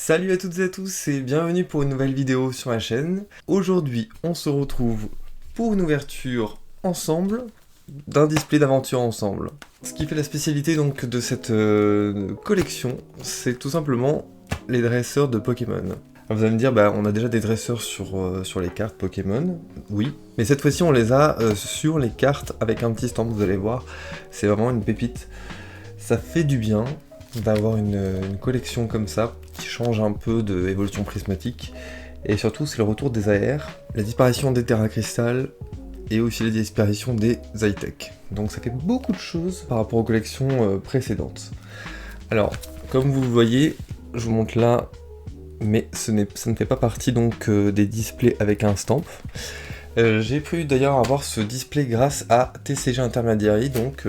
Salut à toutes et à tous et bienvenue pour une nouvelle vidéo sur ma chaîne. Aujourd'hui, on se retrouve pour une ouverture ensemble d'un display d'aventure ensemble. Ce qui fait la spécialité donc de cette collection, c'est tout simplement les dresseurs de Pokémon. Alors vous allez me dire, on a déjà des dresseurs sur les cartes Pokémon, oui, mais cette fois-ci on les a sur les cartes avec un petit stand, vous allez voir, c'est vraiment une pépite. Ça fait du bien d'avoir une collection comme ça, qui change un peu de évolution prismatique, et surtout c'est le retour des AR, la disparition des Terra Crystal, et aussi la disparition des Zytec. Donc ça fait beaucoup de choses par rapport aux collections précédentes. Alors, comme vous le voyez, je vous montre là, mais ça ne fait pas partie donc des displays avec un stamp. J'ai pu d'ailleurs avoir ce display grâce à TCG Intermediary, donc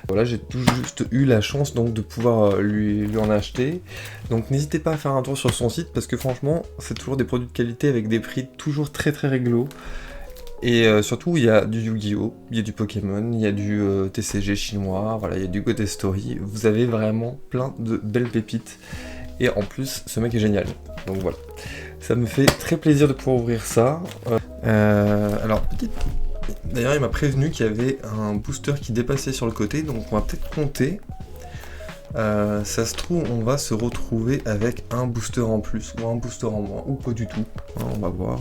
voilà, j'ai tout juste eu la chance donc de pouvoir lui en acheter. Donc n'hésitez pas à faire un tour sur son site parce que franchement c'est toujours des produits de qualité avec des prix toujours très réglo. Et surtout il y a du Yu-Gi-Oh, il y a du Pokémon, il y a du TCG chinois, voilà, il y a du God Story, vous avez vraiment plein de belles pépites. Et en plus ce mec est génial, donc voilà. Ça me fait très plaisir de pouvoir ouvrir ça. Alors, d'ailleurs, il m'a prévenu qu'il y avait un booster qui dépassait sur le côté, donc on va peut-être compter. Ça se trouve, on va se retrouver avec un booster en plus, ou un booster en moins, ou pas du tout. Hein, on va voir.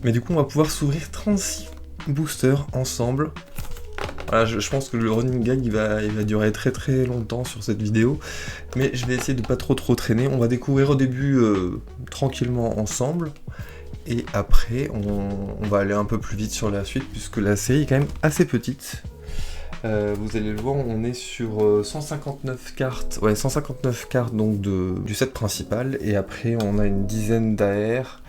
Mais du coup, on va pouvoir s'ouvrir 36 boosters ensemble. Voilà, je pense que le running gag il va durer très longtemps sur cette vidéo, mais je vais essayer de pas trop traîner. On va découvrir au début tranquillement ensemble, et après on va aller un peu plus vite sur la suite puisque la série est quand même assez petite. Vous allez le voir, on est sur 159 cartes, ouais 159 cartes donc du set principal, et après on a une dizaine d'AR.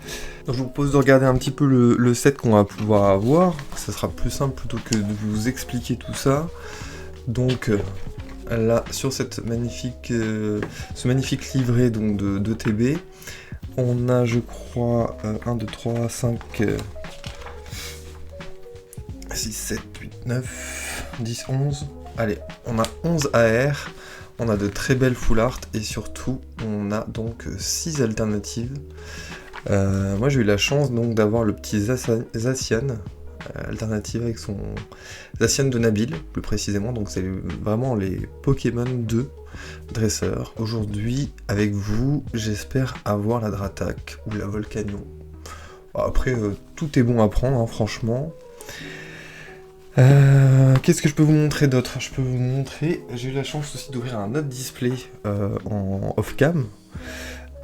Donc je vous propose de regarder un petit peu le set qu'on va pouvoir avoir, ça sera plus simple plutôt que de vous expliquer tout ça. Donc là sur cette ce magnifique livret donc de TB, on a je crois 1, 2, 3, 5... 6, 7, 8, 9, 10, 11. Allez, on a 11 AR, on a de très belles full art et surtout on a donc 6 alternatives. Moi j'ai eu la chance donc d'avoir le petit Zacian, alternative avec son Zacian de Nabil plus précisément, donc c'est vraiment les Pokémon 2 dresseurs. Aujourd'hui avec vous j'espère avoir la Dratak ou la Volcanion. Après tout est bon à prendre hein, franchement. Qu'est-ce que je peux vous montrer d'autre? Je peux vous montrer, j'ai eu la chance aussi d'ouvrir un autre display en off-cam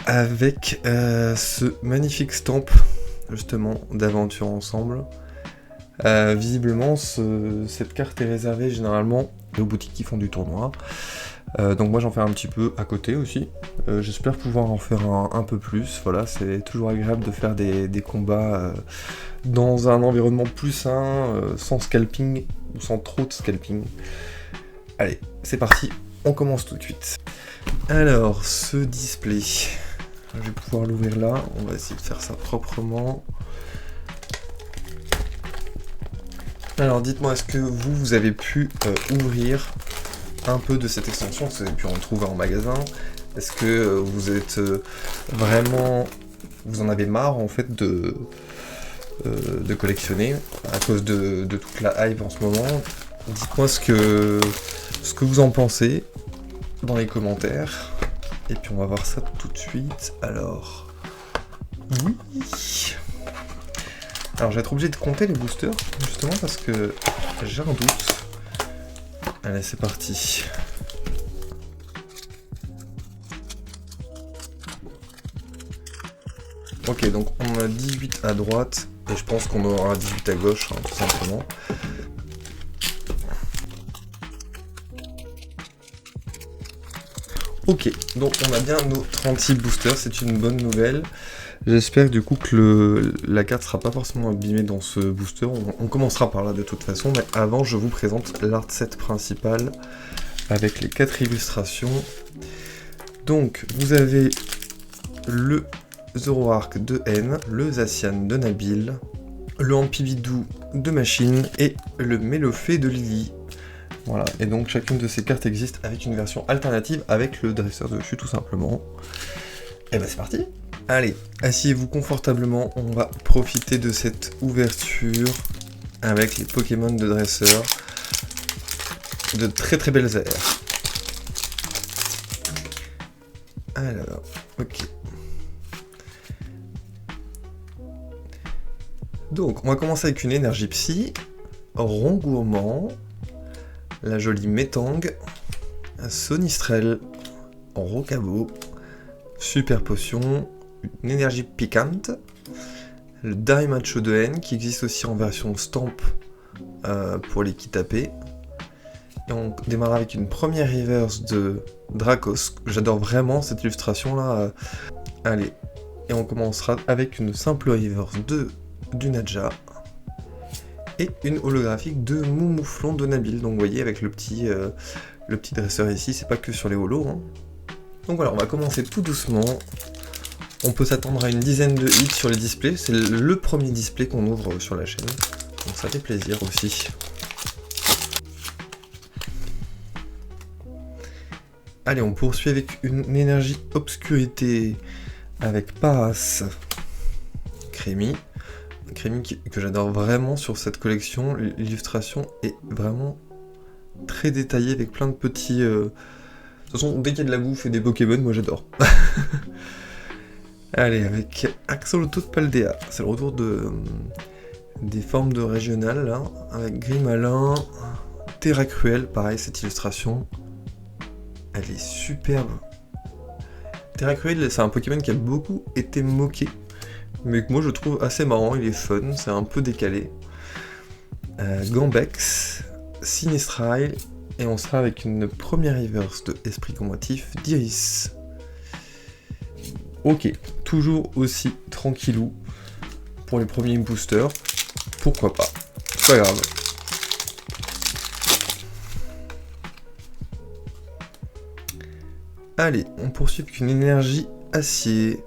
avec ce magnifique stamp justement d'aventure ensemble. Visiblement cette carte est réservée généralement aux boutiques qui font du tournoi. Donc moi j'en fais un petit peu à côté aussi. J'espère pouvoir en faire un peu plus. Voilà, c'est toujours agréable de faire des combats dans un environnement plus sain, sans scalping ou sans trop de scalping. Allez, c'est parti, on commence tout de suite. Alors, ce display, je vais pouvoir l'ouvrir là, on va essayer de faire ça proprement. Alors dites-moi, est-ce que vous avez pu ouvrir un peu de cette extension, vous avez pu en trouver en magasin? Est-ce que vous êtes vraiment... vous en avez marre en fait de collectionner à cause de toute la hype en ce moment? Dites-moi ce que vous en pensez dans les commentaires. Et puis on va voir ça tout de suite. Alors... oui. Alors je vais être obligé de compter les boosters, justement parce que j'ai un doute. Allez, c'est parti. Ok, donc on a 18 à droite, et je pense qu'on aura 18 à gauche, hein, tout simplement. Ok, donc on a bien nos 36 boosters, c'est une bonne nouvelle. J'espère du coup que la carte sera pas forcément abîmée dans ce booster, on commencera par là de toute façon, mais avant je vous présente l'art set principal avec les 4 illustrations. Donc vous avez le Zoroark de N, le Zacian de Nabil, le Ampibidou de Machine et le Mélofée de Lily. Voilà, et donc chacune de ces cartes existe avec une version alternative avec le dresseur dessus tout simplement. Et bah c'est parti. Allez, asseyez-vous confortablement, on va profiter de cette ouverture avec les Pokémon de dresseur. De très très belles aires. Alors, ok. Donc, on va commencer avec une énergie psy, Rongourmand, la jolie Métang, Sonistrel, Rocabo, Super Potion, une énergie piquante, le Daimacho de N qui existe aussi en version Stamp pour les Kitapé. Et on démarre avec une première reverse de Dracos. J'adore vraiment cette illustration là. Allez, et on commencera avec une simple reverse du Nadja et une holographique de Moumouflon de Nabil. Donc vous voyez avec le petit dresseur ici, c'est pas que sur les holos. Hein. Donc voilà, on va commencer tout doucement. On peut s'attendre à une dizaine de hits sur les displays. C'est le premier display qu'on ouvre sur la chaîne. Donc ça fait plaisir aussi. Allez, on poursuit avec une énergie obscurité avec Paras Crémi. Crémi que j'adore vraiment sur cette collection. L'illustration est vraiment très détaillée avec plein de petits... De toute façon, dès qu'il y a de la bouffe et des Pokémon, moi j'adore. Allez, avec Axolotl de Paldea. C'est le retour des formes de régional, là. Avec Grimalin, Terracruel, pareil, cette illustration. Elle est superbe. Terracruel, c'est un Pokémon qui a beaucoup été moqué, mais que moi je trouve assez marrant, il est fun, c'est un peu décalé. Gambex, Sinistral, et on sera avec une première reverse de Esprit Combatif d'Iris. Ok, toujours aussi tranquillou pour les premiers boosters, pourquoi pas, c'est pas grave. Allez, on poursuit avec une énergie acier,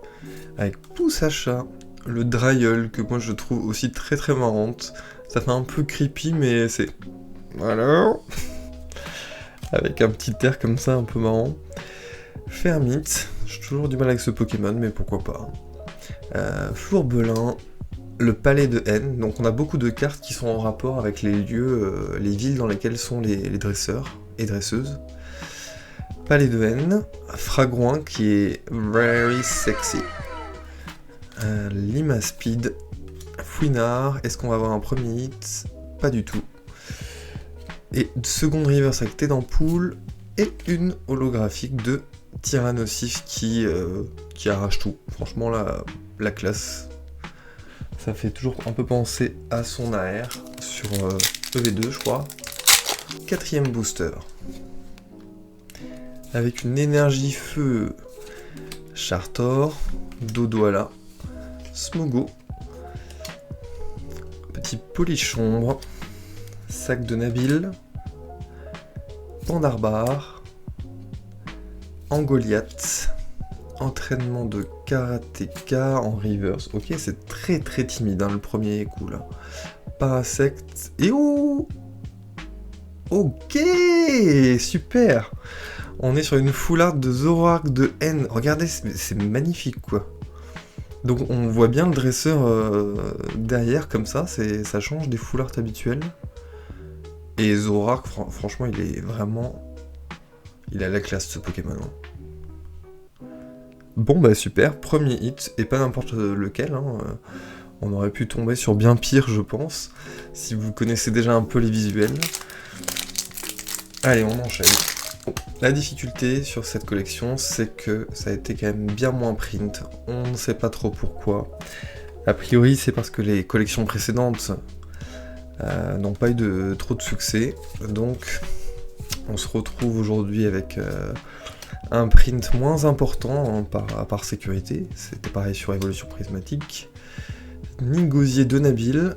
avec Poussacha, le Dryol, que moi je trouve aussi très très marrante. Ça fait un peu creepy, mais c'est... Voilà. Avec un petit air comme ça, un peu marrant. Fermite, j'ai toujours du mal avec ce Pokémon, mais pourquoi pas. Fourbelin, le Palais de N, donc on a beaucoup de cartes qui sont en rapport avec les lieux, les villes dans lesquelles sont les dresseurs et dresseuses. Palais de N, Fragouin qui est very sexy. Limaspeed, Fouinard, est-ce qu'on va avoir un premier hit? Pas du tout. Et seconde reverse avec Tédampoule et une holographique de Tyrannosif qui arrache tout. Franchement la classe. Ça fait toujours un peu penser à son AR sur EV2 je crois. Quatrième booster. Avec une énergie feu, Chartor, Dodoala, Smogo, petit Polichombre, Sac de Nabil, Pandarbar, Angoliath, entraînement de karatéka en reverse. Ok, c'est très très timide hein, le premier coup là. Parasect et oh, ok, super. On est sur une foulard de Zoroark de N. Regardez, c'est magnifique quoi. Donc on voit bien le dresseur derrière comme ça change des foulards habituels. Et Zoroark, franchement, il est vraiment... Il a la classe ce Pokémon. Hein. Bon bah super, premier hit, et pas n'importe lequel. Hein. On aurait pu tomber sur bien pire je pense, si vous connaissez déjà un peu les visuels. Allez, on enchaîne. Bon, la difficulté sur cette collection, c'est que ça a été quand même bien moins print. On ne sait pas trop pourquoi. A priori, c'est parce que les collections précédentes n'ont pas eu trop de succès. Donc, on se retrouve aujourd'hui avec un print moins important hein, par sécurité. C'était pareil sur Évolution Prismatique. Ningosier de Nabil.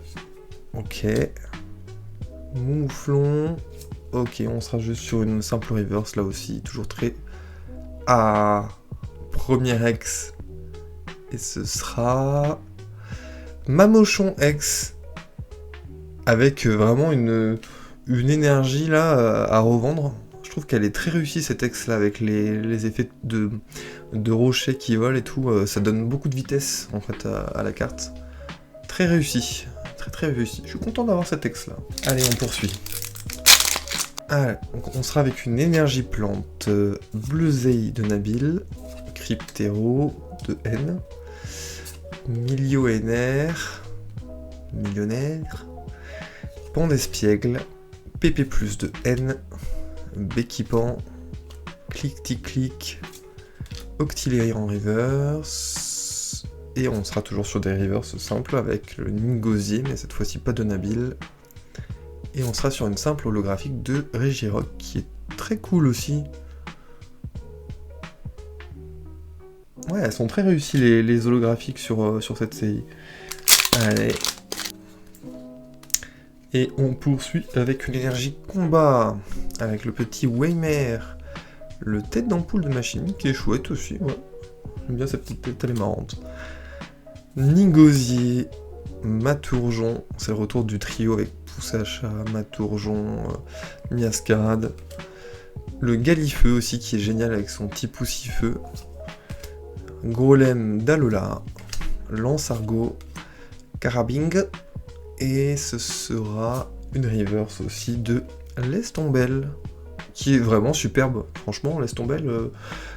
Ok. Mouflon. Ok, on sera juste sur une simple reverse là aussi, toujours très... Ah, premier X. Et ce sera... Mamochon X. Avec vraiment une énergie là à revendre. Je trouve qu'elle est très réussie cette ex là, avec les effets de rochers qui volent et tout, ça donne beaucoup de vitesse en fait à la carte. Très réussi, très réussi. Je suis content d'avoir cette ex là. Allez, on poursuit. Ah, donc on sera avec une énergie plante, Bleuzeille de Nabil, Cryptéro de N, Millionnaire, Pont d'Espiègle, PP+ de N, Béquipan, Clic-Tic-Clic, Octillerie en reverse, et on sera toujours sur des reverses simples avec le Ningosier, mais cette fois-ci pas de Nabil. Et on sera sur une simple holographique de Regirock qui est très cool aussi. Ouais, elles sont très réussies les holographiques sur cette série. Allez. Et on poursuit avec une énergie combat, avec le petit Waymare, le tête d'ampoule de machine qui est chouette aussi, ouais. J'aime bien cette petite tête, elle est marrante. Ningosier, Matourjon, c'est le retour du trio avec Poussacha, Matourjon, Miascarade. Le Galifeu aussi qui est génial avec son petit poussifeu. Golem d'Alola, Lance-Argot, Carabing, et ce sera une reverse aussi de Lestombelle, qui est vraiment superbe. Franchement, Lestombelle,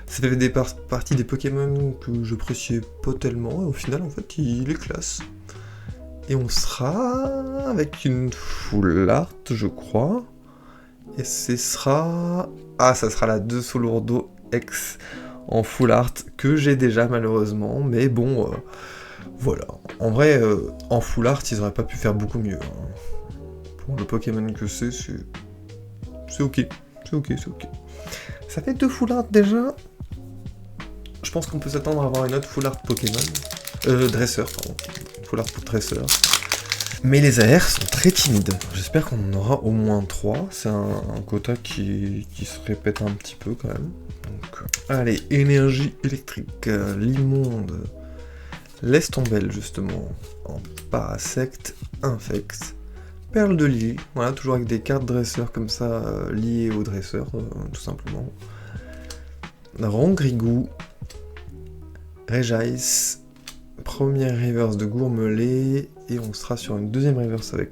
ça fait partie des Pokémon que j'appréciais pas tellement, et au final, en fait, il est classe. Et on sera avec une full art, je crois, et ce sera... Ah, ça sera la 2 Solourdo X en full art, que j'ai déjà malheureusement, mais bon, voilà. En vrai, en full art, ils auraient pas pu faire beaucoup mieux. Hein. Pour le Pokémon que c'est ok. C'est ok. Ça fait 2 full art déjà. Je pense qu'on peut s'attendre à avoir une autre full art Pokémon. Dresseur, pardon. Full art pour dresseur. Mais les AR sont très timides. J'espère qu'on en aura au moins 3. C'est un quota qui se répète un petit peu quand même. Donc, allez, énergie électrique, l'immonde, Lestombelle justement, en Parasect, Infect, Perle de Lily, voilà, toujours avec des cartes dresseurs comme ça, liées au dresseur, tout simplement. Rongrigou, Regice, première reverse de Gourmelet, et on sera sur une deuxième reverse avec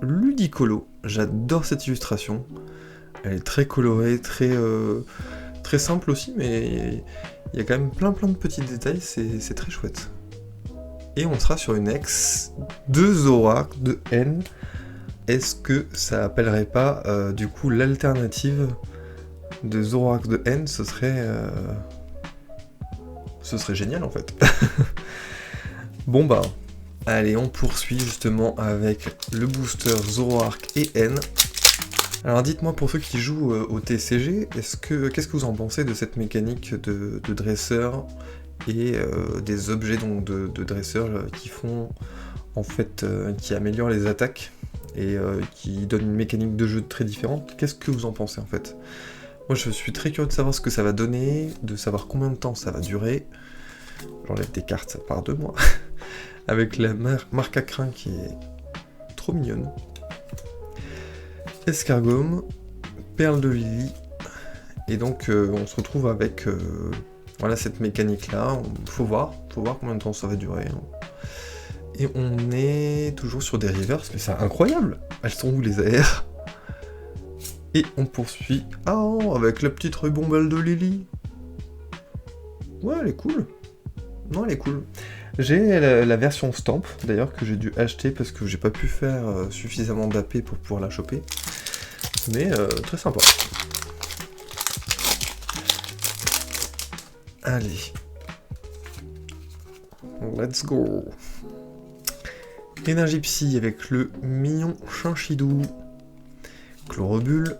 Ludicolo. J'adore cette illustration, elle est très colorée, très simple aussi, mais il y a quand même plein de petits détails, c'est très chouette. Et on sera sur une ex de Zoroark de N. Est-ce que ça appellerait pas du coup l'alternative de Zoroark de N? Ce serait génial en fait. Bon bah, allez, on poursuit justement avec le booster Zoroark et N. Alors dites-moi, pour ceux qui jouent au TCG, qu'est-ce que vous en pensez de cette mécanique de dresseur et des objets donc de dresseur qui font en fait qui améliorent les attaques et qui donnent une mécanique de jeu très différente? Qu'est-ce que vous en pensez en fait? Moi je suis très curieux de savoir ce que ça va donner, de savoir combien de temps ça va durer. J'enlève des cartes, ça part de moi. Avec la marque à crin qui est trop mignonne. Escargome, Perle de Lily, et donc on se retrouve avec voilà cette mécanique là, faut voir combien de temps ça va durer. Hein. Et on est toujours sur des reverses, mais c'est incroyable. Elles sont où les AR? Et on poursuit avec la petite rebombelle de Lily. Ouais, elle est cool. Non, elle est cool. J'ai la version Stamp, d'ailleurs, que j'ai dû acheter parce que j'ai pas pu faire suffisamment d'AP pour pouvoir la choper. Mais très sympa. Allez. Let's go. Énergie Psy avec le mignon Chinchidou. Chlorobule.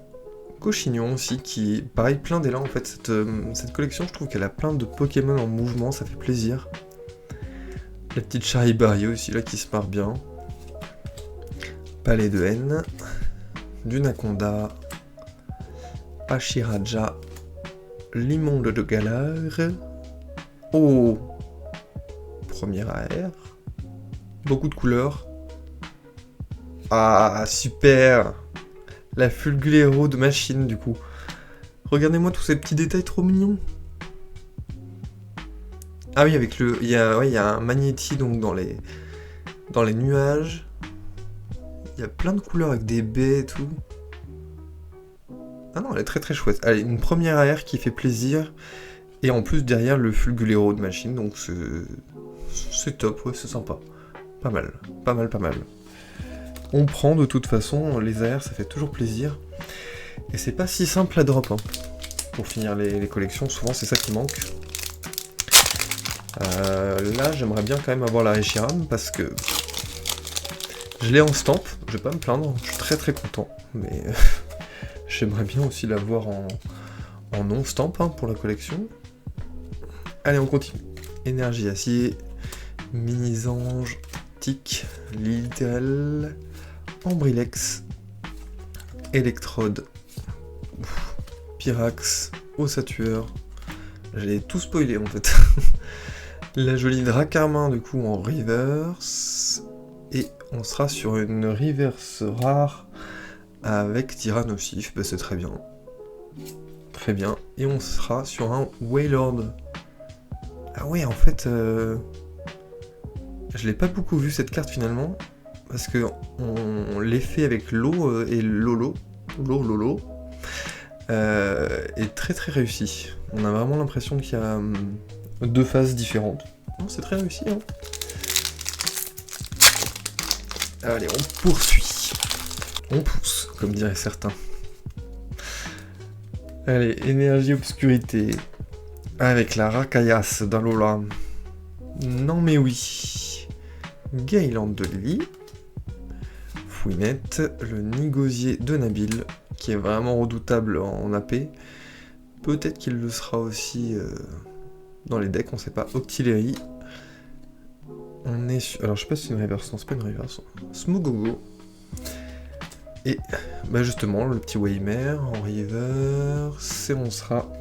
Cochignon aussi, qui est pareil, plein d'élan en fait. Cette collection, je trouve qu'elle a plein de Pokémon en mouvement, ça fait plaisir. La petite Charibarri aussi là qui se marre bien. Palais de Haine. Dunaconda. Pachiraja. L'immonde de Galar. Oh, première AR. Beaucoup de couleurs. Ah, super. La Fulguléro de machine du coup. Regardez-moi tous ces petits détails trop mignons. Ah oui, avec le... il y a un magnéti donc dans les nuages. Il y a plein de couleurs avec des baies et tout. Ah non, elle est très très chouette. Allez, une première AR qui fait plaisir. Et en plus, derrière, le Fulgulero de machine. Donc c'est top, ouais, c'est sympa. Pas mal, pas mal, pas mal. On prend de toute façon, les AR, ça fait toujours plaisir. Et c'est pas si simple à drop. Hein. Pour finir les collections, souvent c'est ça qui manque. Là, j'aimerais bien quand même avoir la Reshiram parce que je l'ai en stamp. Je vais pas me plaindre, je suis très très content. Mais j'aimerais bien aussi l'avoir en non-stamp hein, pour la collection. Allez, on continue. Énergie acier, mini-ange, tic, littéral, ambrilex, électrode, Pyrax, Ossatueur. J'ai tout spoilé en fait. La jolie Dracarmin du coup en reverse. Et on sera sur une reverse rare avec Tyrannosif, bah c'est très bien. Très bien. Et on sera sur un Wailord. Ah ouais, en fait, je l'ai pas beaucoup vu cette carte finalement, parce que on l'ait fait avec l'eau et Lolo est très très réussi. On a vraiment l'impression qu'il y a deux phases différentes. Non, c'est très réussi, hein. Allez, on poursuit. On pousse, comme diraient certains. Allez, énergie obscurité. Avec la Rakayas d'Alola. Non mais oui. Gailand de Lily. Fouinette. Le Nigosier de Nabil. Qui est vraiment redoutable en AP. Peut-être qu'il le sera aussi dans les decks, on sait pas. Octillery. On est sur... Alors je sais pas si c'est une reverse, non c'est pas une reverse. Smogogo. Et bah justement le petit Waymare en reverse. Et on sera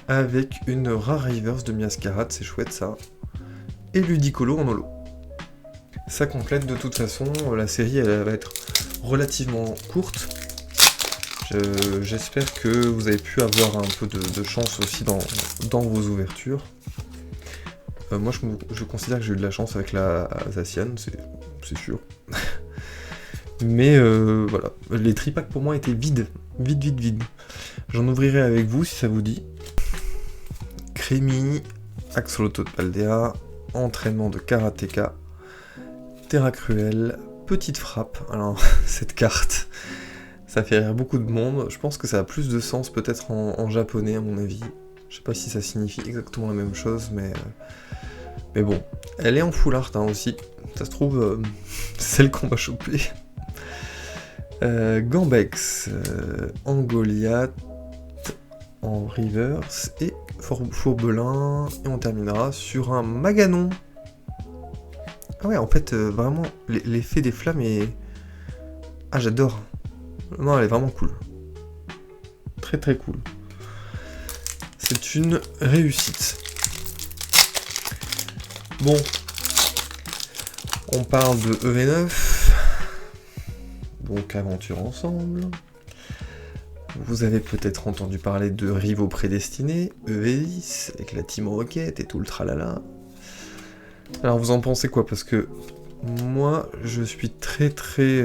avec une rare reverse de Miascarade, c'est chouette ça. Et Ludicolo en holo. Ça complète de toute façon, la série elle va être relativement courte. J'espère que vous avez pu avoir un peu de chance aussi dans vos ouvertures. Moi je considère que j'ai eu de la chance avec la Zacian, c'est sûr. Mais voilà, les tripacks pour moi étaient vides. Vides. J'en ouvrirai avec vous si ça vous dit. Crémi, Axolotl de Paldea, entraînement de Karateka, Terra Cruel, petite frappe. Alors cette carte, ça fait rire beaucoup de monde. Je pense que ça a plus de sens peut-être en japonais à mon avis. Je sais pas si ça signifie exactement la même chose, mais bon. Elle est en full art hein, aussi. Ça se trouve, c'est celle qu'on va choper. Gambex, Angoliath en reverse et Fourbelin, et on terminera sur un Maganon. Ah ouais, en fait, vraiment, l'effet des flammes est... Ah, j'adore. Non, elle est vraiment cool. Très très cool. C'est une réussite. Bon. On parle de EV9. Donc, aventure ensemble. Vous avez peut-être entendu parler de Rivaux Prédestinés, EV10, avec la Team Rocket et tout le tralala. Alors vous en pensez quoi? Parce que moi, je suis très très,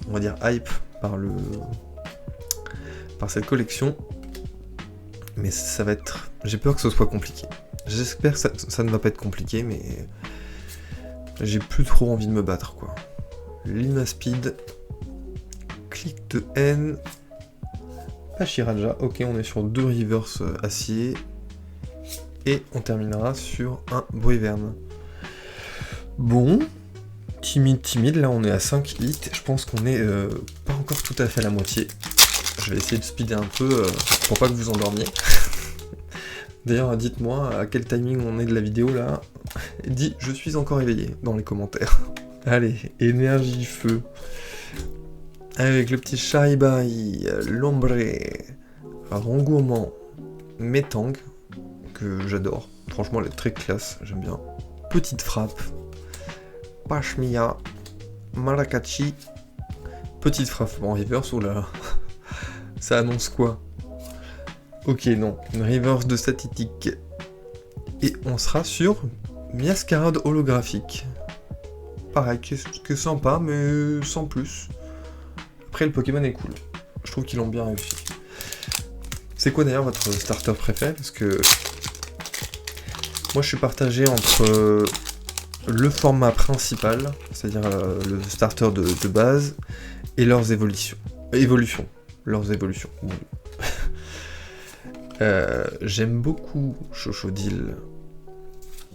on va dire, hype par cette collection. Mais ça va être... J'ai peur que ce soit compliqué. J'espère que ça ne va pas être compliqué, mais... J'ai plus trop envie de me battre, quoi. Lina Speed. Clic de haine. Pachiraja, ok, on est sur 2 reverse acier. Et on terminera sur un Bruyverne. Bon, timide, là on est à 5 hits. Je pense qu'on est pas encore tout à fait à la moitié. Je vais essayer de speeder un peu pour pas que vous endormiez. D'ailleurs, dites-moi à quel timing on est de la vidéo là. Dis, je suis encore éveillé dans les commentaires. Allez, énergie feu. Avec le petit Charibai, l'ombre, Rongourmand, Métang, que j'adore. Franchement, elle est très classe, j'aime bien. Petite frappe, Pashmia, Marakachi, petite frappe en reverse, oh là là. Ça annonce quoi? Ok, non, une reverse de statistique. Et on sera sur Miascarade holographique. Pareil, que sympa, mais sans plus. Après, le Pokémon est cool. Je trouve qu'ils l'ont bien réussi. C'est quoi d'ailleurs votre starter préféré? Parce que moi je suis partagé entre le format principal, c'est-à-dire le starter de base, et leurs évolutions. Leurs évolutions. Bon. J'aime beaucoup Chochodile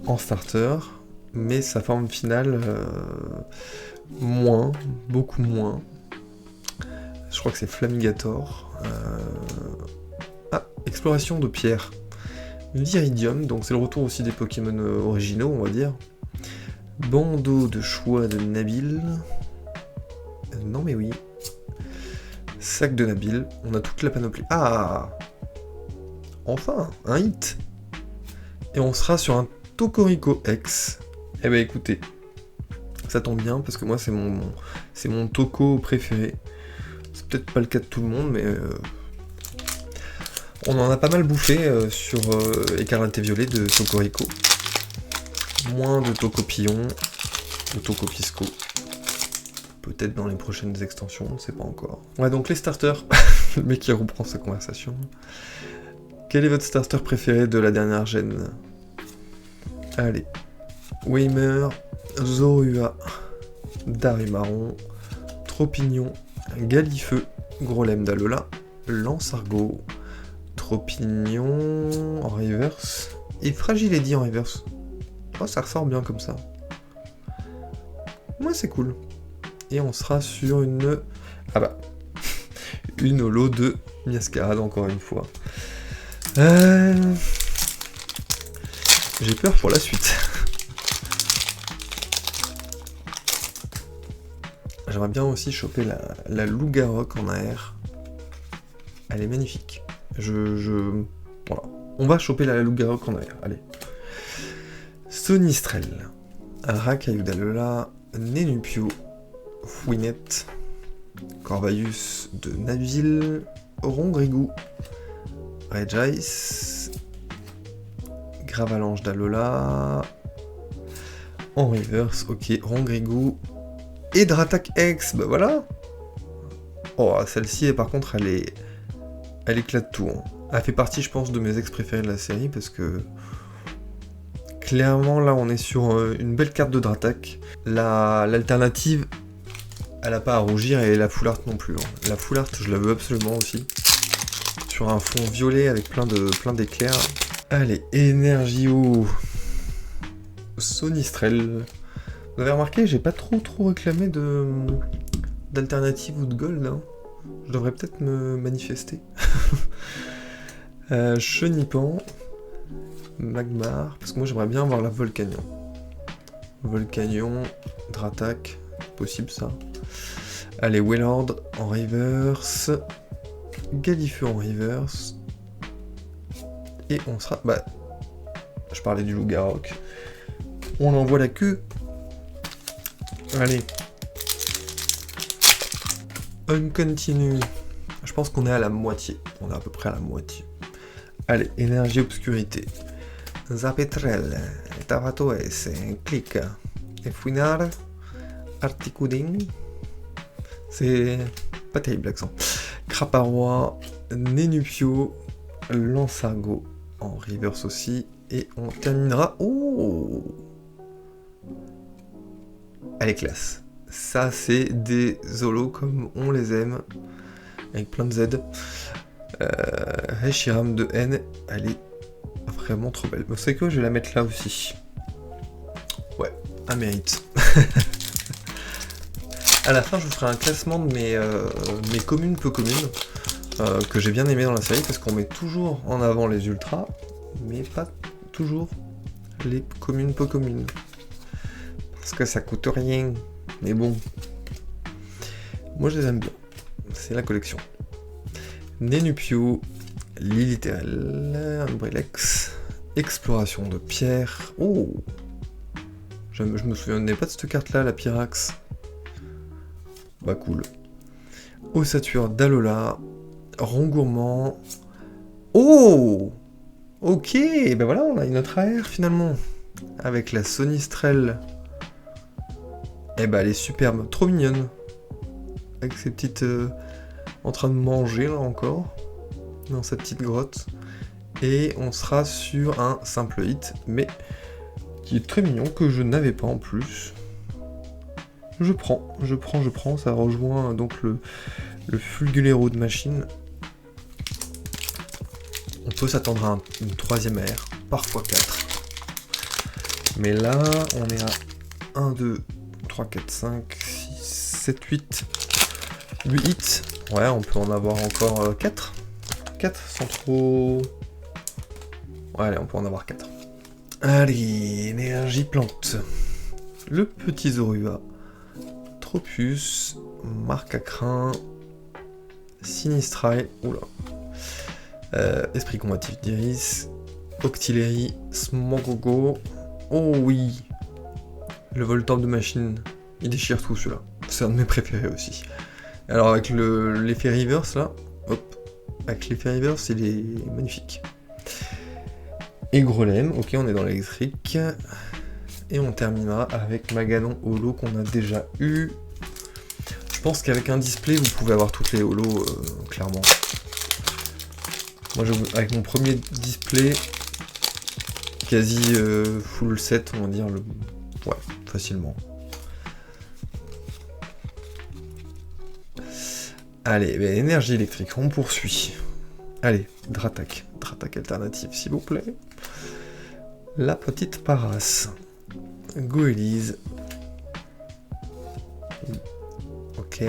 en starter, mais sa forme finale, beaucoup moins. Je crois que c'est Flamigator. Ah, exploration de pierre. Viridium, donc c'est le retour aussi des Pokémon originaux, on va dire. Bandeau de choix de Nabil. Non mais oui. Sac de Nabil. On a toute la panoplie. Ah! Enfin, un hit! Et on sera sur un Tocorico X. Eh ben écoutez, ça tombe bien parce que moi c'est mon Toco préféré. C'est peut-être pas le cas de tout le monde, mais on en a pas mal bouffé sur Écarlate et Violet de Tocorico. Moins de Tocopillon, de Tocopisco. Peut-être dans les prochaines extensions, on sait pas encore. Ouais, donc les starters. Le mec qui reprend sa conversation. Quel est votre starter préféré de la dernière gêne? Allez. Weimer, Zorua, Darumaron, Tropignon, Galifeu, Grolem d'Alola, Lancergo, Tropignon en reverse, et Fragiledy en reverse. Oh, ça ressort bien comme ça. Ouais, c'est cool. Et on sera sur une... Ah bah... une holo de Miascarade, encore une fois. J'ai peur pour la suite. J'aimerais bien aussi choper la Lougarok en AR. Elle est magnifique. Voilà. On va choper la Lougarok en AR, allez. Sonistrel. Racaillou d'Alola. Nenupio. Fouinette. Corvaius de Naville. Rongrigou. Regice. Gravalanche d'Alola. En reverse, ok. Rongrigou. Et Dratak X, bah voilà. Oh, celle-ci, par contre, elle éclate tout. Hein. Elle fait partie, je pense, de mes ex préférés de la série, parce que... Clairement, là, on est sur une belle carte de Dratak. L'alternative, elle a pas à rougir, et la Full Art non plus. Hein. La Full Art, je la veux absolument aussi. Sur un fond violet avec plein d'éclairs. Allez, Energio. Sonistrel. Vous avez remarqué, j'ai pas trop réclamé d'alternative ou de gold. Hein. Je devrais peut-être me manifester. Chenipan. Magmar. Parce que moi j'aimerais bien avoir la Volcanion. Volcanion. Dratak. Possible ça. Allez, Wellord en reverse. Galifeu en reverse. Et on sera... Bah... Je parlais du Lougarok. On envoie la queue. Allez. On continue. Je pense qu'on est à la moitié. On est à peu près à la moitié. Allez, énergie obscurité. Zapetrel. Tavatoes. Clic. Efouinar. Articuding. C'est pas terrible l'accent. Craparois. Nenupio. Lancergo. En reverse aussi. Et on terminera... Oh! Elle est classe. Ça, c'est des Zolos comme on les aime. Avec plein de Z. Reshiram de N. Elle est vraiment trop belle. Vous savez quoi? Je vais la mettre là aussi. Ouais, un mérite. À la fin, je vous ferai un classement de mes communes peu communes. Que j'ai bien aimé dans la série. Parce qu'on met toujours en avant les ultras. Mais pas toujours les communes peu communes. Parce que ça coûte rien. Mais bon. Moi je les aime bien. C'est la collection. Nenupio. Lilithel. Umbrilex. Exploration de pierre. Oh! Je me souvenais pas de cette carte là, la Pyrax. Bah,,, cool. Bah, cool. Ossature d'Alola. Rongourmand. Oh! Ok, ben voilà, on a une autre AR finalement. Avec la Sony Strel. Eh ben elle est superbe, trop mignonne. Avec ses petites... en train de manger là encore. Dans sa petite grotte. Et on sera sur un simple hit, mais qui est très mignon, que je n'avais pas en plus. Je prends, ça rejoint donc le Fulgulero de machine. On peut s'attendre à une troisième ère, parfois 4. Mais là, on est à 1, 2, 3, 4, 5, 6, 7, 8, 8 hits. Ouais, on peut en avoir encore 4. 4 sans trop... Ouais, allez, on peut en avoir 4. Allez, énergie plante. Le petit Zorua. Tropus, Marcacrin, Sinistrae, oula. Esprit combatif d'Iris, Octillery, Smogogo. Oh oui! Le Voltorb de machine, il déchire tout celui-là. C'est un de mes préférés aussi. Alors avec l'effet reverse là, hop, avec l'effet reverse il est magnifique. Et Grolem, ok on est dans l'électrique. Et on terminera avec Maganon Holo qu'on a déjà eu. Je pense qu'avec un display vous pouvez avoir toutes les holos clairement. Moi avec mon premier display, quasi full set on va dire, ouais facilement. Allez, ben, énergie électrique, on poursuit. Allez, Dratak alternative s'il vous plaît. La petite Paras. Goélise. Ok.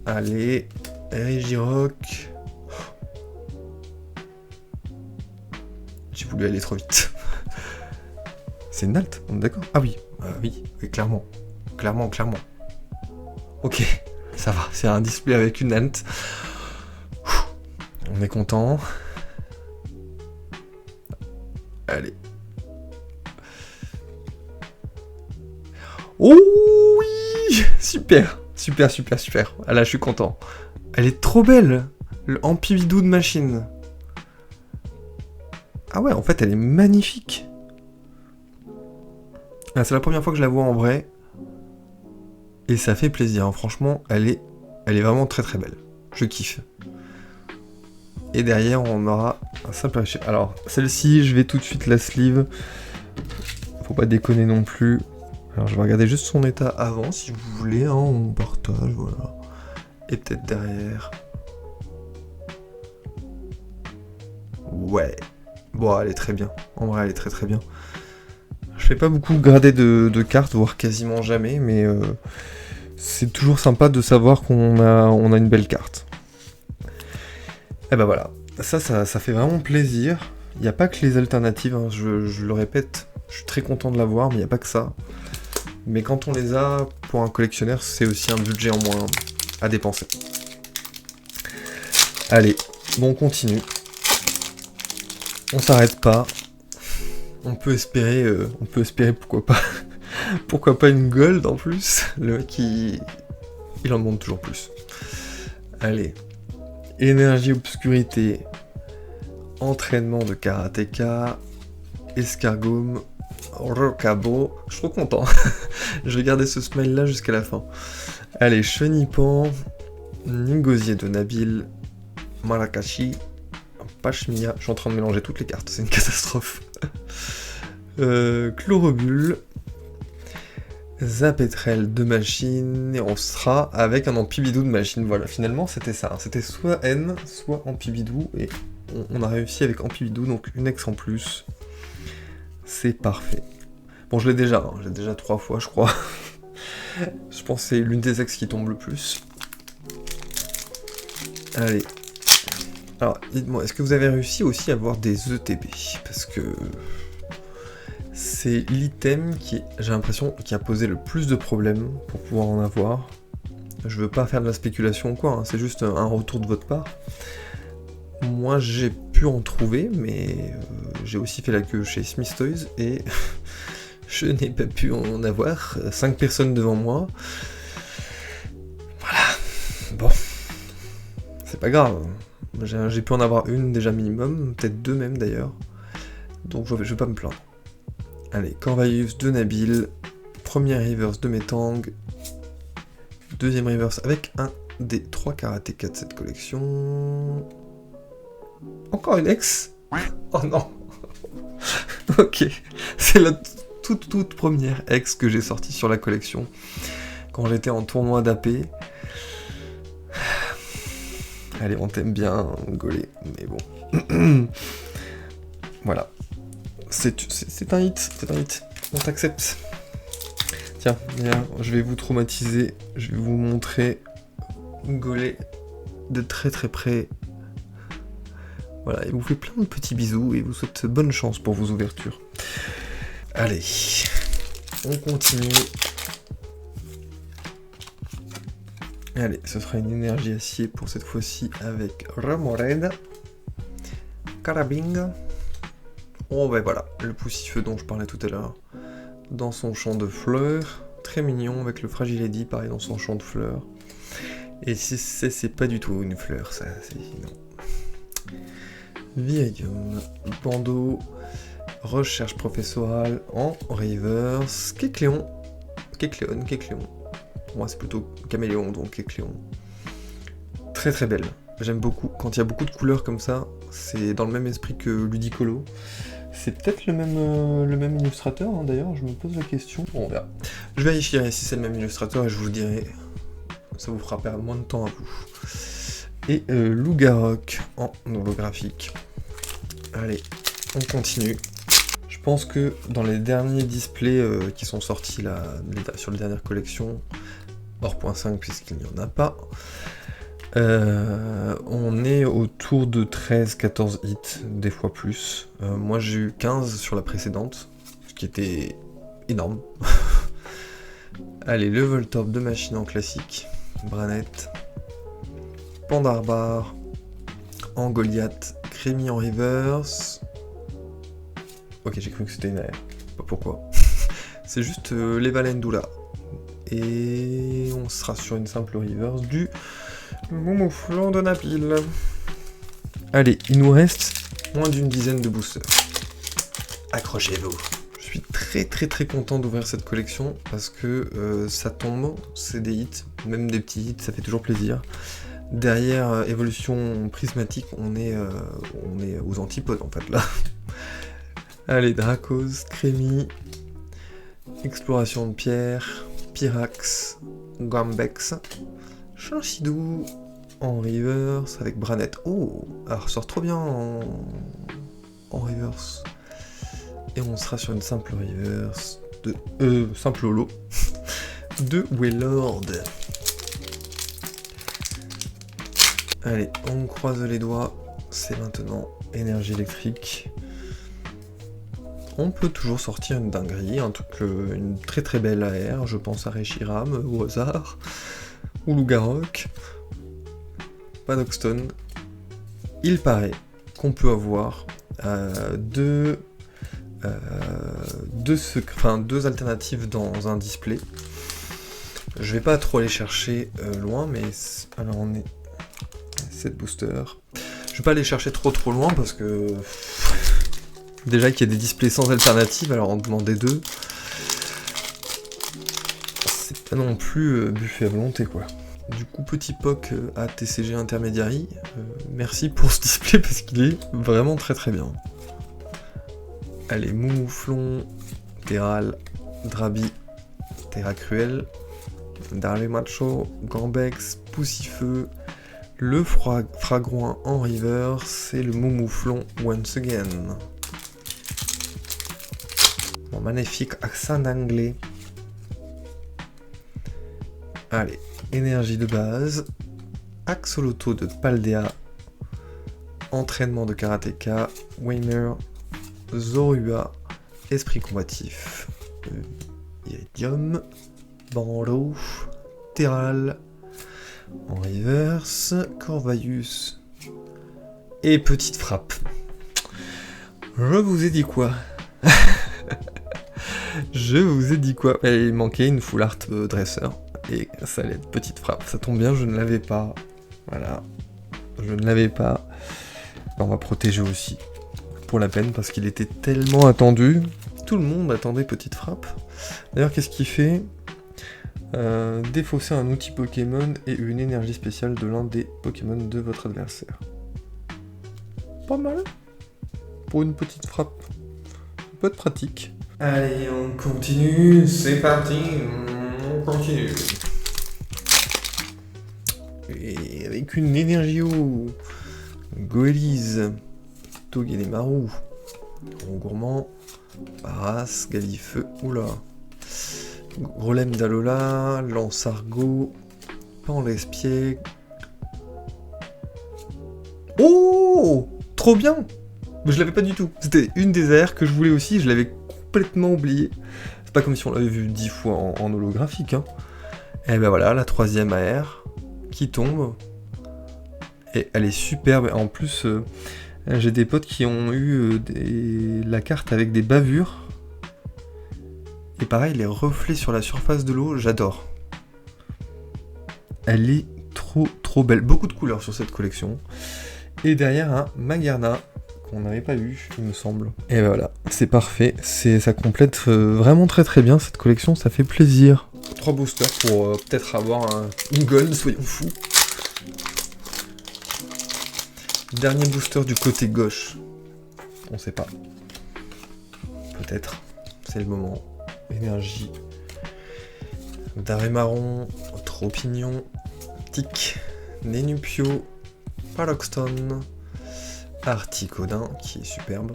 Allez, Régirock. J'ai voulu aller trop vite. C'est une alt, on est d'accord? Ah oui, oui, clairement. Clairement. Ok, ça va, c'est un display avec une alt. On est content. Allez. Oh oui! Super. Ah là, je suis content. Elle est trop belle. Le Ampibidou de machine. Ah ouais, en fait, elle est magnifique. Ah, c'est la première fois que je la vois en vrai. Et ça fait plaisir. Hein. Franchement, elle est vraiment très très belle. Je kiffe. Et derrière, on aura un simple... Alors, celle-ci, je vais tout de suite la sleeve. Faut pas déconner non plus. Alors, je vais regarder juste son état avant, si vous voulez. Hein, on partage, voilà. Et peut-être derrière. Ouais. Bon, elle est très bien. En vrai, elle est très très bien. Je fais pas beaucoup grader de cartes, voire quasiment jamais, mais c'est toujours sympa de savoir qu'on a une belle carte. Et ben voilà, ça fait vraiment plaisir. Il n'y a pas que les alternatives, hein, je le répète, je suis très content de l'avoir, mais il n'y a pas que ça. Mais quand on les a, pour un collectionneur, c'est aussi un budget en moins à dépenser. Allez, bon on continue. On s'arrête pas. On peut espérer pourquoi pas une gold en plus. Le mec il en demande toujours plus. Allez. Énergie obscurité. Entraînement de karatéka. Escargome. Rocabo. Je suis trop content. Je vais garder ce smile là jusqu'à la fin. Allez, Chenipan. Ningosier de Nabil. Marakashi. Pashmia. Je suis en train de mélanger toutes les cartes, c'est une catastrophe. Chlorobule. Zapetrel de machine, et on sera avec un Ampibidou de machine. Voilà, finalement c'était ça, hein. C'était soit N, soit Ampibidou, et on a réussi avec Ampibidou, donc une ex en plus. C'est parfait. Bon, je l'ai déjà, hein. J'ai déjà 3 fois, je crois. Je pense que c'est l'une des ex qui tombe le plus. Allez. Alors, dites-moi, est-ce que vous avez réussi aussi à avoir des ETB? Parce que... c'est l'item qui, j'ai l'impression, qui a posé le plus de problèmes pour pouvoir en avoir. Je veux pas faire de la spéculation ou quoi, hein, c'est juste un retour de votre part. Moi j'ai pu en trouver, mais j'ai aussi fait la queue chez Smith Toys et je n'ai pas pu en avoir. 5 personnes devant moi. Voilà. Bon. C'est pas grave. J'ai pu en avoir une déjà minimum, peut-être 2 même d'ailleurs. Donc je vais pas me plaindre. Allez, Corvalius de Nabil, premier reverse de Metang, deuxième reverse avec un des 3 karatékas de cette collection. Encore une ex. Oh non. Ok, c'est la toute première ex que j'ai sortie sur la collection quand j'étais en tournoi d'AP. Allez, on t'aime bien, Golé, mais bon. Voilà. C'est un hit, on t'accepte. Tiens, je vais vous traumatiser, je vais vous montrer Golé de très près. Voilà, il vous fait plein de petits bisous et vous souhaite bonne chance pour vos ouvertures. Allez, on continue. Allez, ce sera une énergie acier pour cette fois-ci avec Remoraid, Carabing. Oh ben voilà, le poussifeu dont je parlais tout à l'heure, dans son champ de fleurs, très mignon avec le Fragile Eddy, pareil dans son champ de fleurs. Et c'est pas du tout une fleur, ça, c'est non. Viridium, bandeau, recherche professorale en reverse, Kecléon. Pour moi c'est plutôt caméléon, donc Kecléon. Très belle, j'aime beaucoup. Quand il y a beaucoup de couleurs comme ça, c'est dans le même esprit que Ludicolo. C'est peut-être le même illustrateur, hein, d'ailleurs, je me pose la question. Bon, on verra. Je vérifierai si c'est le même illustrateur et je vous dirai. Ça vous fera perdre moins de temps à vous. Et Lougarok en holographique. Allez, on continue. Je pense que dans les derniers displays qui sont sortis là, sur les dernières collections, hors point .5 puisqu'il n'y en a pas, on est autour de 13-14 hits, des fois plus. Moi j'ai eu 15 sur la précédente, ce qui était énorme. Allez, le Voltorb de machine en classique, Branette, Pandarbar, en Goliath, Crémy en reverse. Ok, j'ai cru que c'était une AR, pas pourquoi. C'est juste les Valendula. Et on sera sur une simple reverse du Momouflon de Nabil. Allez, il nous reste moins d'une dizaine de boosters. Accrochez-vous. Je suis très content d'ouvrir cette collection parce que ça tombe, c'est des hits, même des petits hits, ça fait toujours plaisir. Derrière évolution prismatique, on est aux antipodes en fait là. Allez, Dracos, Crémy, Exploration de pierre, Pyrax, Gambex, Chanchidou en reverse avec Branette. Oh, elle ressort trop bien en reverse. Et on sera sur une simple reverse de simple holo de Wailord. Allez, on croise les doigts, c'est maintenant énergie électrique. On peut toujours sortir une dinguerie, un truc, une très belle AR, je pense à Reshiram au hasard, ou Lougarok, Padoxton. Il paraît qu'on peut avoir deux alternatives dans un display. Je vais pas trop aller chercher loin, mais alors on est 7 boosters. Je vais pas aller chercher trop loin parce que déjà qu'il y a des displays sans alternative, alors en demander 2, c'est pas non plus buffet à volonté quoi. Du coup, petit POC à TCG Intermediary, merci pour ce display parce qu'il est vraiment très bien. Allez, Mouflon, Terral, Drabi, Terra Cruel, Darle Macho, Gambex, Poussifeu, le Fragroin en reverse et le Mouflon once again. Mon magnifique accent d'anglais. Allez, énergie de base, Axolotl de Paldea, entraînement de karatéka, Weimer, Zorua, esprit combatif, Iridium, Banro, Terral, en reverse, Corvalius, et petite frappe. Je vous ai dit quoi? Je vous ai dit quoi? Il manquait une full art dresseur, et ça allait être petite frappe. Ça tombe bien, je ne l'avais pas. Voilà. je ne l'avais pas. On va protéger aussi, pour la peine, parce qu'il était tellement attendu. Tout le monde attendait Petite Frappe. D'ailleurs, qu'est-ce qu'il fait? Défausser un outil Pokémon et une énergie spéciale de l'un des Pokémon de votre adversaire. Pas mal. Pour une Petite Frappe. Ça peut être pratique. Allez, on continue. C'est parti. On continue. Et avec une énergie eau. Goélise. Togedemaru. Gourmand. Paras. Galifeu. Oula. Grolem d'Alola. Lance-Argot. Panlespiègle. Oh! Trop bien! Je l'avais pas du tout. C'était une des AR que je voulais aussi, je l'avais complètement oublié. C'est pas comme si on l'avait vu 10 fois en holographique. Hein. Et ben voilà, la 3ème AR qui tombe. Et elle est superbe. En plus, j'ai des potes qui ont eu la carte avec des bavures. Et pareil, les reflets sur la surface de l'eau, j'adore. Elle est trop belle. Beaucoup de couleurs sur cette collection. Et derrière, un Magarna qu'on n'avait pas eu, il me semble. Et ben voilà, c'est parfait. Ça complète vraiment très bien cette collection, ça fait plaisir. 3 boosters pour peut-être avoir une gold, soyons fous. Dernier booster du côté gauche. On sait pas. Peut-être. C'est le moment. Énergie. Daré-Marron. Tropignon. Tic. Nénupio. Paroxton. Articodin, qui est superbe.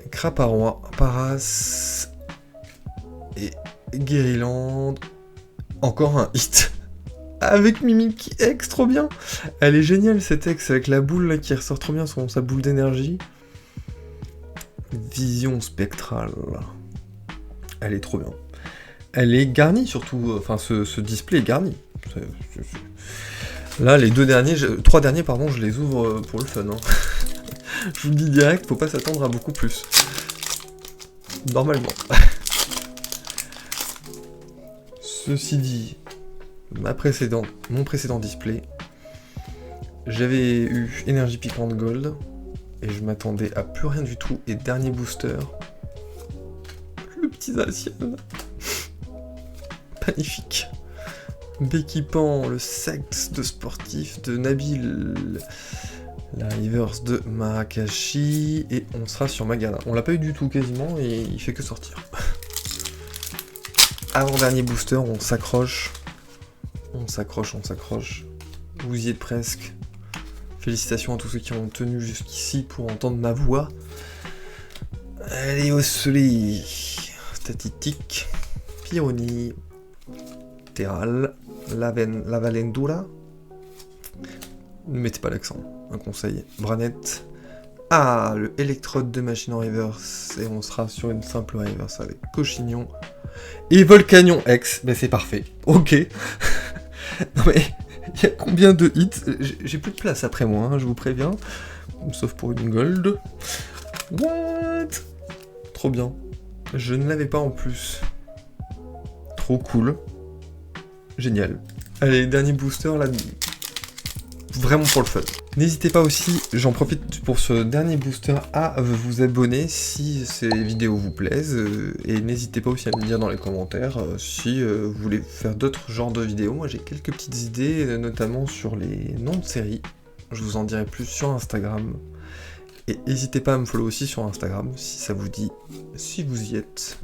Craparois. Paras. Et Guériland. Encore un hit. Avec Mimikyu X, trop bien. Elle est géniale cette X, avec la boule là, qui ressort trop bien, sa boule d'énergie. Vision spectrale. Elle est trop bien. Elle est garnie surtout, enfin ce display est garni. Là, les 3 derniers, pardon, je les ouvre pour le fun. Hein. Je vous le dis direct, faut pas s'attendre à beaucoup plus. Normalement. Ceci dit, mon précédent display, j'avais eu énergie piquante gold, et je m'attendais à plus rien du tout, et dernier booster, le petit Zacian. Magnifique. Béquipant, le sexe de sportif de Nabil, la reverse de Marakashi, et on sera sur Magarna. On l'a pas eu du tout quasiment, et il fait que sortir. Avant-dernier booster, on s'accroche. On s'accroche. Vous y êtes presque. Félicitations à tous ceux qui ont tenu jusqu'ici pour entendre ma voix. Allez au soleil. Statistique. Pyroni. Terral. Lavalendula. Ne mettez pas l'accent. Un conseil. Branette. Ah, le électrode de machine en reverse. Et on sera sur une simple reverse avec Cochignon. Et Volcanion X. Ben c'est parfait. Ok. Non mais, il y a combien de hits? J'ai plus de place après moi, hein, je vous préviens. Sauf pour une gold. What? Trop bien. Je ne l'avais pas en plus. Trop cool. Génial. Allez, dernier booster là. Vraiment pour le fun. N'hésitez pas aussi, j'en profite pour ce dernier booster, à vous abonner si ces vidéos vous plaisent. Et n'hésitez pas aussi à me dire dans les commentaires si vous voulez faire d'autres genres de vidéos. Moi j'ai quelques petites idées, notamment sur les noms de séries. Je vous en dirai plus sur Instagram. Et n'hésitez pas à me follow aussi sur Instagram si ça vous dit, si vous y êtes.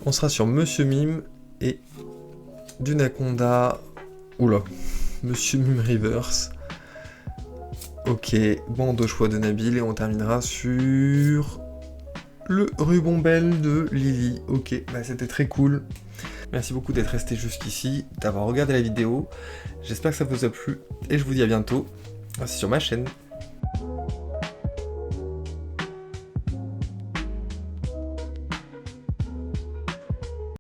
On sera sur Monsieur Mime et Dunaconda. Oula, Monsieur Mime Reverse. Ok, bande au choix de Nabil et on terminera sur le ruban belle de Lily. Ok, bah c'était très cool. Merci beaucoup d'être resté jusqu'ici, d'avoir regardé la vidéo. J'espère que ça vous a plu et je vous dis à bientôt sur ma chaîne.